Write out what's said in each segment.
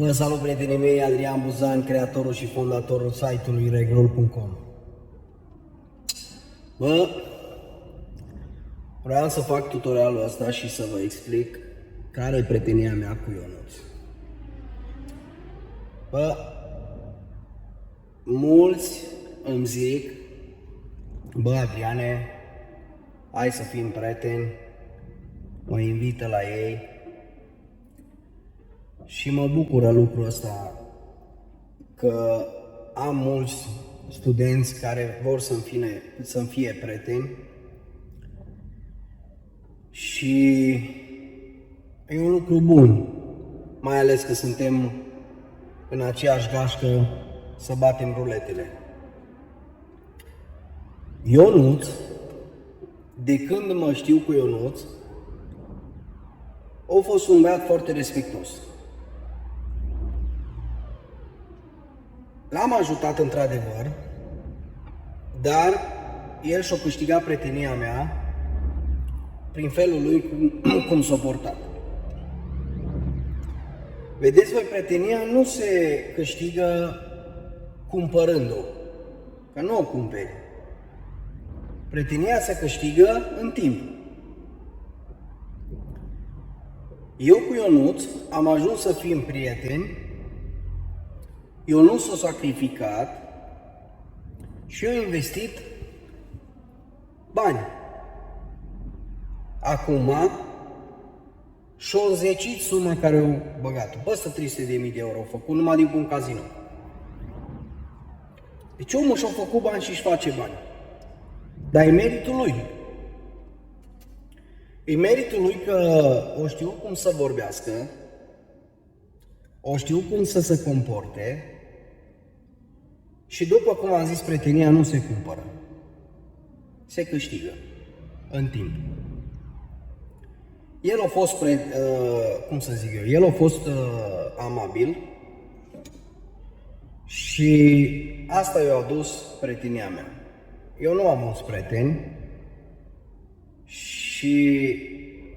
Vă salut, prietenii mei, Adrian Buzan, creatorul și fondatorul site-ului regrol.com. Vreau să fac tutorialul ăsta și să vă explic care e prietenia mea cu Ionuț. Mulți îmi zic, Adriane, hai să fim prieteni, mă invită la ei și mă bucură lucrul ăsta că am mulți studenți care vor să-mi fie prieteni și e un lucru bun, mai ales că suntem în aceeași gașcă să batem ruletele. Ionuț, de când mă știu cu Ionuț, a fost un băiat foarte respectuos. L-am ajutat într-adevăr, dar el și-a câștigat prietenia mea prin felul lui cum s-a portat. Vedeți voi, prietenia nu se câștigă cumpărând-o, că nu o cumperi. Prietenia se câștigă în timp. Eu cu Ionuț am ajuns să fim prieteni. Ionuț s-a sacrificat și eu am investit bani. Acum și-o înzecit suma care o băgat-o. Păstă 300.000 de euro au făcut numai din un casino. Deci omul și-a făcut bani și își face bani. Dar e meritul lui. E meritul lui că o știu cum să vorbească, o știu cum să se comporte și după cum am zis, prietenia nu se cumpără, se câștigă în timp. El a fost, el a fost amabil și asta i-a adus prietenia mea. Eu nu am mulți prieteni și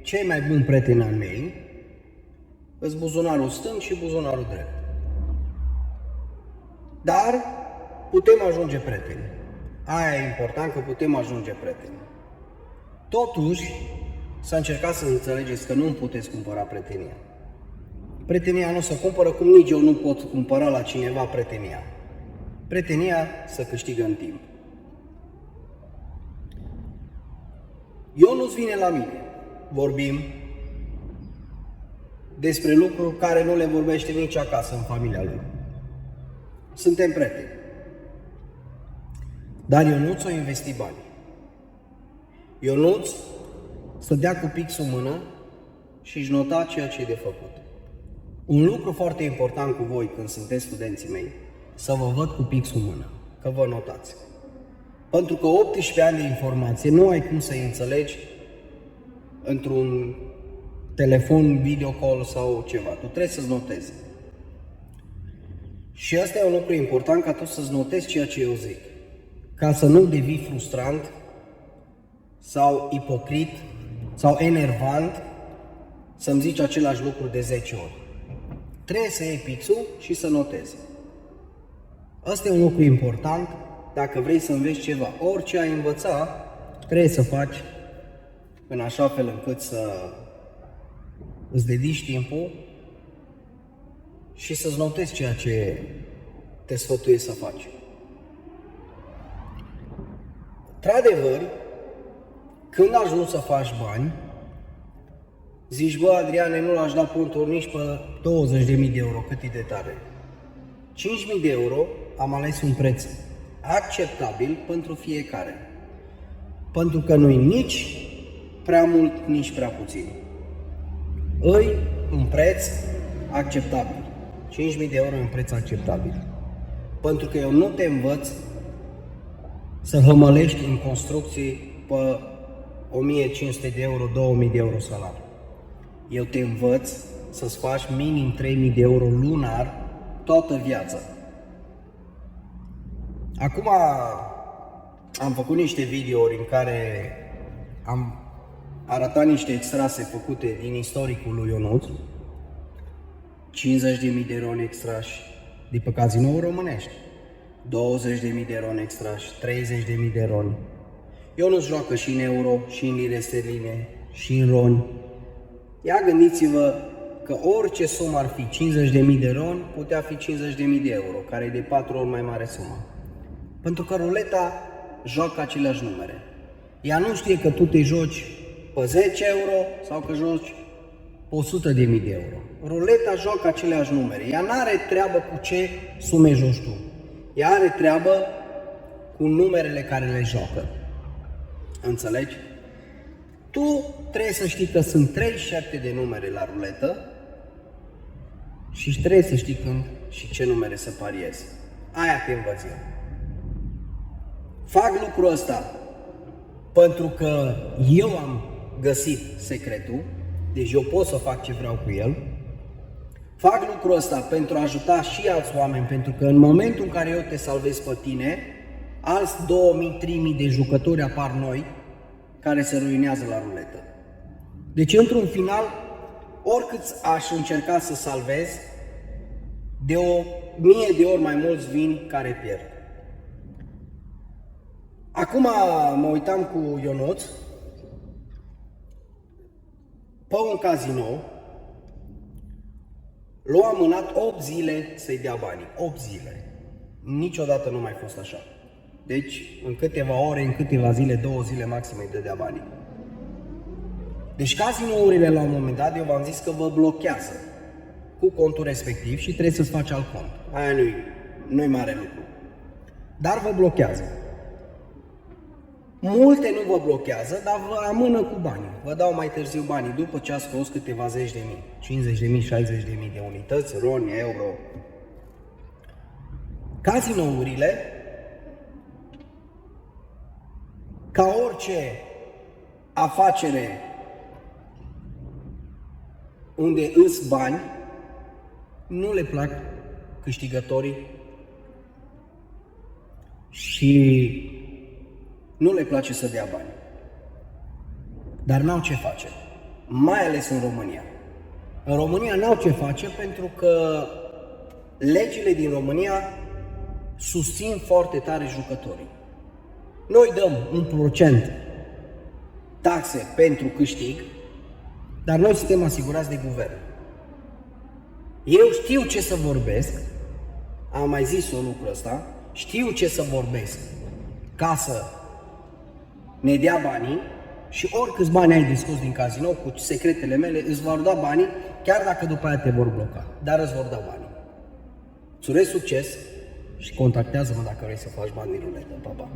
cei mai buni prieteni al mei îs buzunarul stâng și buzunarul drept. Dar putem ajunge prieteni. Aia e important, că putem ajunge prieteni. Totuși, să încercați să înțelegeți că nu îmi puteți cumpăra prietenia. Prietenia nu se cumpără, cum nici eu nu pot cumpăra la cineva prietenia. Prietenia se câștigă în timp. Ionuț vine la mine, vorbim despre lucruri care nu le vorbește nici acasă, în familia lui. Suntem prieteni. Dar Ionuț a investit bani. Ionuț stădea cu pixul în mână și își nota ceea ce e de făcut. Un lucru foarte important cu voi când sunteți studenții mei, să vă văd cu pixul în mână, că vă notați. Pentru că 18 ani de informație nu ai cum să-i înțelegi într-un telefon, video call sau ceva. Tu trebuie să-ți notezi. Și asta e un lucru important, ca tu să-ți notezi ceea ce eu zic. Ca să nu devii frustrant sau ipocrit sau enervant să-mi zici același lucru de 10 ori. Trebuie să iei pixul și să notezi. Asta e un lucru important dacă vrei să înveți ceva. Orice ai învăța, trebuie să faci în așa fel încât să îți dedici timpul și să-ți notezi ceea ce te sfătuiesc să faci. Într-adevăr, când ajungi să faci bani, zici, Adriane, nu l-aș da punturi nici pe 20.000 de euro, cât e de tare. 5.000 de euro am ales un preț acceptabil pentru fiecare. Pentru că nu-i nici prea mult, nici prea puțin. Îi un preț acceptabil. 5.000 de euro e un preț acceptabil. Pentru că eu nu te învăț să hămălești în construcții pe 1.500 de euro, 2.000 de euro salariu. Eu te învăț să-ți faci minim 3.000 de euro lunar toată viața. Acum am făcut niște videouri în care am arătat niște extrase făcute din istoricul lui Ionuț 50.000 de roni extrași de pe cazinouri românești, 20.000 de roni extrași, 30.000 de roni. Eu nu joacă și în euro, și în lire sterline, și în roni. Ia gândiți-vă că orice sumă ar fi 50.000 de roni, putea fi 50.000 de euro, care e de 4 ori mai mare sumă. Pentru că ruleta joacă aceleași numere. Ea nu știe că tu te joci pe 10 euro sau că joci pe 100.000 de euro. Ruleta joacă aceleași numere. Ea nu are treabă cu ce sume joci tu. Ea are treabă cu numerele care le joacă. Înțelegi? Tu trebuie să știi că sunt 37 de numere la ruletă și trebuie să știi când și ce numere să pariezi. Aia te învăț eu. Fac lucrul ăsta pentru că eu am găsit secretul, deci eu pot să fac ce vreau cu el. Fac lucrul ăsta pentru a ajuta și alți oameni, pentru că în momentul în care eu te salvez pe tine, alți 2000-3000 de jucători apar noi care se ruinează la ruletă. Deci, într-un final, oricât aș încerca să salvez, de 1000 de ori mai mulți vin care pierd. Acum mă uitam cu Ionuț pe un casino, l-a amânat 8 zile să-i dea banii. 8 zile. Niciodată nu mai fost așa. Deci, în câteva ore, în câteva zile, 2 zile maxim îi dădea banii. Deci cazinourile la un moment dat, eu v-am zis că vă blochează cu contul respectiv și trebuie să-ți faci alt cont. Aia nu-i mare lucru. Dar vă blochează. Multe nu vă blochează, dar vă amână cu banii. Vă dau mai târziu banii, după ce ați scos câteva zeci de mii, 50.000, 60.000 de unități, roni, euro. Cazinourile, ca orice afacere unde îs bani, nu le plac câștigătorii și nu le place să dea bani. Dar n-au ce face, mai ales în România. În România n-au ce face pentru că legile din România susțin foarte tare jucătorii. Noi dăm 1% taxe pentru câștig, dar noi suntem asigurați de guvern. Eu știu ce să vorbesc, am mai zis-o lucrul ăsta, știu ce să vorbesc ca să ne dea banii și oricâți bani ai de scos din casino, cu secretele mele, îți vor da banii, chiar dacă după aia te vor bloca, dar îți vor da banii. Îți urez succes și contactează-mă dacă vrei să faci bani din ruletă. Pa, pa!